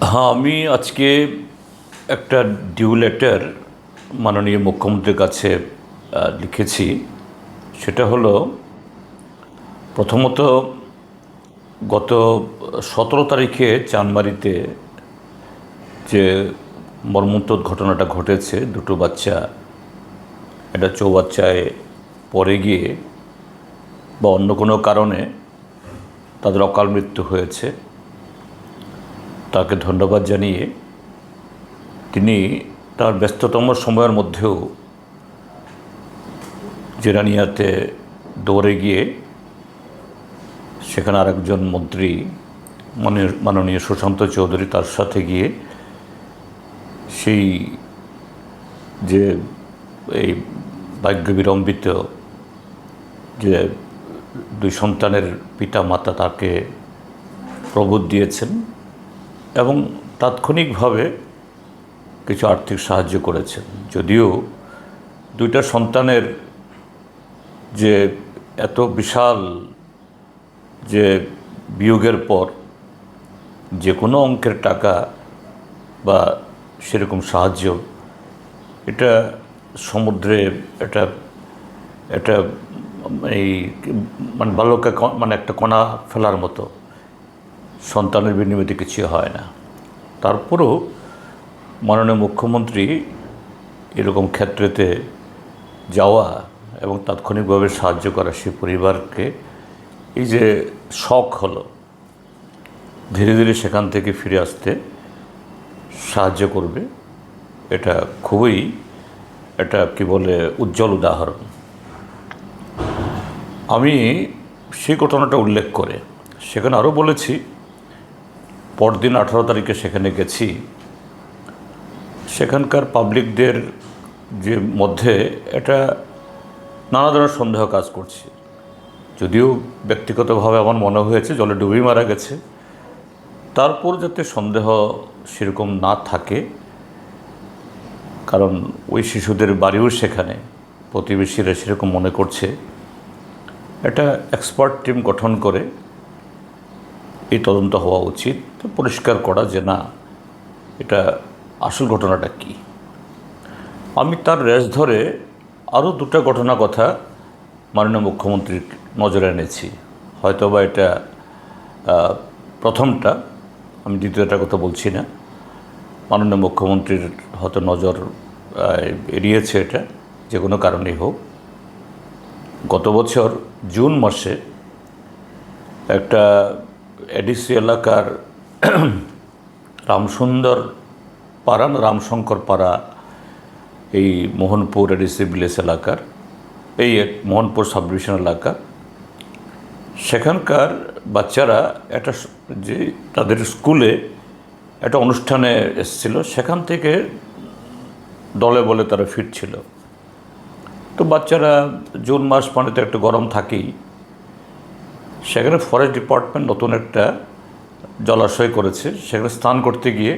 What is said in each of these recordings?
হ্যাঁ, আমি আজকে একটা ডিউ লেটার মাননীয় মুখ্যমন্ত্রীর কাছে লিখেছি। সেটা হলো, প্রথমত, গত 17 তারিখে চানমারিতে যে মর্মন্তুদ ঘটনাটা ঘটেছে, দুটো বাচ্চা একটা চৌবাচ্চায় পড়ে গিয়ে বা অন্য কোনো কারণে তাদের অকাল মৃত্যু হয়েছে, তাকে ধন্যবাদ জানিয়ে তিনি তার ব্যস্ততম সময়ের মধ্যেও জেরানিয়াতে দৌড়ে গিয়ে সেখানে আরেকজন মন্ত্রী মাননীয় সুশান্ত চৌধুরী, তার সাথে গিয়ে সেই যে এই ভাগ্যবিড়ম্বিত যে দুই সন্তানের পিতা মাতা, তাকে প্রবোধ দিয়েছেন এবং তাৎক্ষণিকভাবে কিছু আর্থিক সাহায্য করেছেন। যদিও দুইটা সন্তানের যে এত বিশাল যে বিয়োগের পর যে কোনো অঙ্কের টাকা বা সেরকম সাহায্য, এটা সমুদ্রে এটা এটা এই মানে বালুকা মানে একটা কণা ফেলার মতো, সন্তানের বিনিময়ে কিছু হয় না। তারপরেও মাননীয় মুখ্যমন্ত্রী এরকম ক্ষেত্রেতে যাওয়া এবং তাৎক্ষণিকভাবে সাহায্য করা সেই পরিবারকে, এই যে শখ হলো, ধীরে ধীরে সেখান থেকে ফিরে আসতে সাহায্য করবে, এটা খুবই এটা কি বলে উজ্জ্বল উদাহরণ। আমি সেই ঘটনাটা উল্লেখ করে সেখানে আরও বলেছি, পরদিন 18 তারিখে সেখানে গেছি, সেখানকার পাবলিকদের যে মধ্যে এটা নানা ধরনের সন্দেহ কাজ করছে। যদিও ব্যক্তিগতভাবে আমার মনে হয়েছে জলে ডুবেই মারা গেছে, তারপর যাতে সন্দেহ সেরকম না থাকে, কারণ ওই শিশুদের বাড়িও সেখানে, প্রতিবেশীরা সেরকম মনে করছে। একটা এক্সপার্ট টিম গঠন করে এই তদন্ত হওয়া উচিত, পরিষ্কার করা যে না, এটা আসল ঘটনাটা কি। আমি তার রেশ ধরে আরও দুটো ঘটনা কথা মাননীয় মুখ্যমন্ত্রীর নজরে এনেছি। হয়তোবা এটা প্রথমটা, আমি দ্বিতীয়টার কথা বলছি না। মাননীয় মুখ্যমন্ত্রীর হয়তো নজর এড়িয়েছে এটা, যে কোনো কারণেই হোক। গত বছর জুন মাসে একটা এডিসি এলাকার রামসুন্দর পাড়া না রামশঙ্কর পাড়া, এই মোহনপুর এডিসি ভিলেজ এলাকার, এই মোহনপুর সাব ডিভিশন এলাকা, সেখানকার বাচ্চারা একটা যে তাদের স্কুলে একটা অনুষ্ঠানে এসেছিল, সেখান থেকে দলে বলে তারা ফিরছিল। তো বাচ্চারা জুন মাস মানে তো একটু গরম থাকেই, সেখানে ফরেস্ট ডিপার্টমেন্ট নতুন একটা জলাশয় করেছে, সেখানে স্নান করতে গিয়ে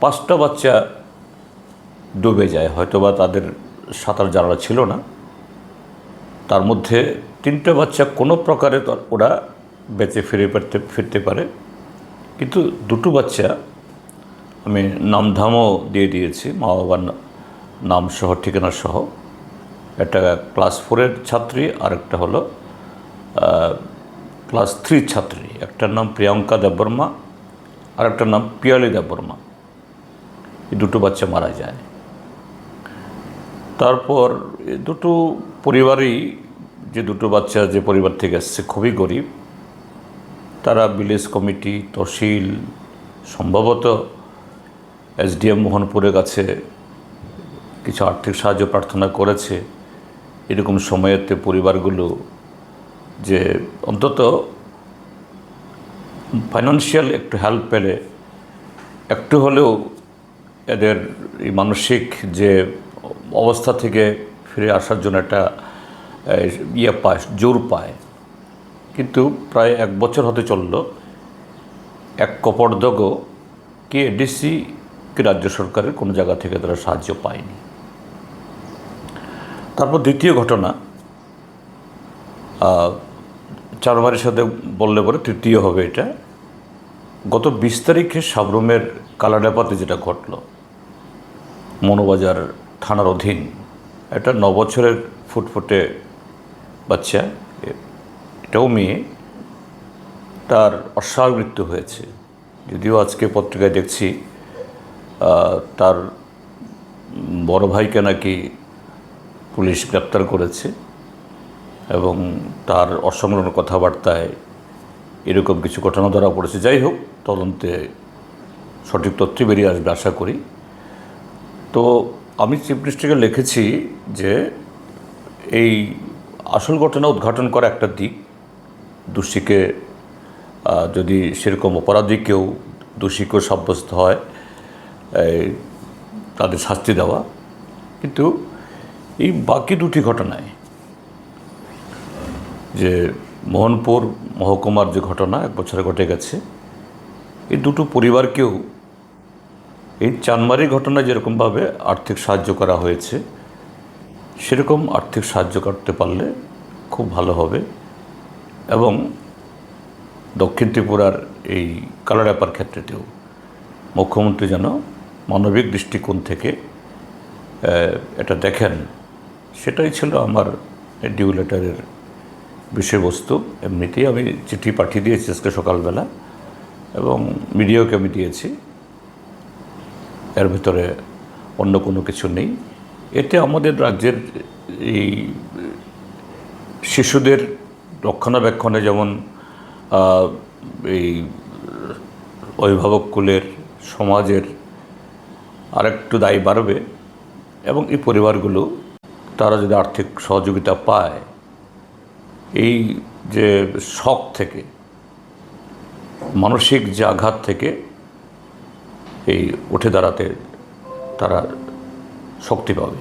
5টা বাচ্চা ডুবে যায়। হয়তোবা তাদের সাঁতার জানা ছিল না, তার মধ্যে 3টে বাচ্চা কোনো প্রকারে ওরা বেঁচে ফিরতে পারে, কিন্তু 2টো বাচ্চা আমি নামধামও দিয়ে দিয়েছি, মা বাবার নাম সহ ঠিকানা সহ। একটা ক্লাস 4-এর ছাত্রী, আর একটা হলো ক্লাস 3 ছাত্রী। একটার নাম প্রিয়াঙ্কা দেববর্মা, আর একটার নাম পিয়ালি দেববর্মা। এই 2টো বাচ্চা মারা যায়। তারপর দুটো পরিবারই, যে 2টো বাচ্চা যে পরিবার থেকে আসছে খুবই গরিব, তারা ভিলেজ কমিটি, তহসিল, সম্ভবত এসডিএম মোহনপুরের কাছে কিছু আর্থিক সাহায্য প্রার্থনা করেছে। এরকম সময়েতে পরিবারগুলো যে অন্তত ফাইন্যান্সিয়াল একটু হেল্প পেলে একটু হলেও এদের এই মানসিক যে অবস্থা থেকে ফিরে আসার জন্য একটা জোর পায়। কিন্তু প্রায় 1 বছর হতে চলল, এক কপর্দগও কি এডিসি কি রাজ্য সরকারের কোনো জায়গা থেকে তারা সাহায্য পায়নি। তারপর দ্বিতীয় ঘটনা, চারবারের সাথে বললে পরে তৃতীয় হবে এটা। গত 20 তারিখে সাবরুমের কালাডাপাতে যেটা ঘটল, মনোবাজার থানার অধীন একটা 9 বছরের ফুটফুটে বাচ্চা, এটাও মেয়ে, তার অস্বাভাবিক মৃত্যু হয়েছে। যদিও আজকে পত্রিকায় দেখছি তার বড় ভাইকে নাকি পুলিশ গ্রেপ্তার করেছে এবং তার অসংলগ্ন কথাবার্তায় এরকম কিছু ঘটনা ধরা পড়েছে। যাই হোক, তদন্তে সঠিক তথ্য বেরিয়ে আসবে আশা করি। তো আমি চিফ মিনিস্টারকে লিখেছি যে এই আসল ঘটনা উদ্ঘাটন করা একটা দিক, দোষীকে যদি সেরকম অপরাধী কেউ দোষীকেও সাব্যস্ত হয় তাদের শাস্তি দেওয়া, কিন্তু এই বাকি দুটি ঘটনায় যে মোহনপুর মহকুমার যে ঘটনা 1 বছরে ঘটে গেছে, এই দুটো পরিবারকেও এই চানমারি ঘটনায় যেরকমভাবে আর্থিক সাহায্য করা হয়েছে সেরকম আর্থিক সাহায্য করতে পারলে খুব ভালো হবে। এবং দক্ষিণ ত্রিপুরার এই কালাডাপার ক্ষেত্রেতেও মুখ্যমন্ত্রী যেন মানবিক দৃষ্টিকোণ থেকে এটা দেখেন, সেটাই ছিল আমার ডিউ লেটারের বিষয়বস্তু। এমনিতেই আমি চিঠি পাঠিয়ে দিয়েছি আজকে সকালবেলা এবং মিডিয়াকে আমি দিয়েছি, এর ভিতরে অন্য কোনো কিছু নেই। এতে আমাদের রাজ্যের এই শিশুদের রক্ষণাবেক্ষণে যেমন এই অভিভাবক কুলের, সমাজের আরেকটু দায়ী বাড়বে এবং এই পরিবারগুলো তারা যদি আর্থিক সহযোগিতা পায়, এই যে শক থেকে, মানসিক যে আঘাত থেকে এই উঠে দাঁড়াতে তারা শক্তি পাবে।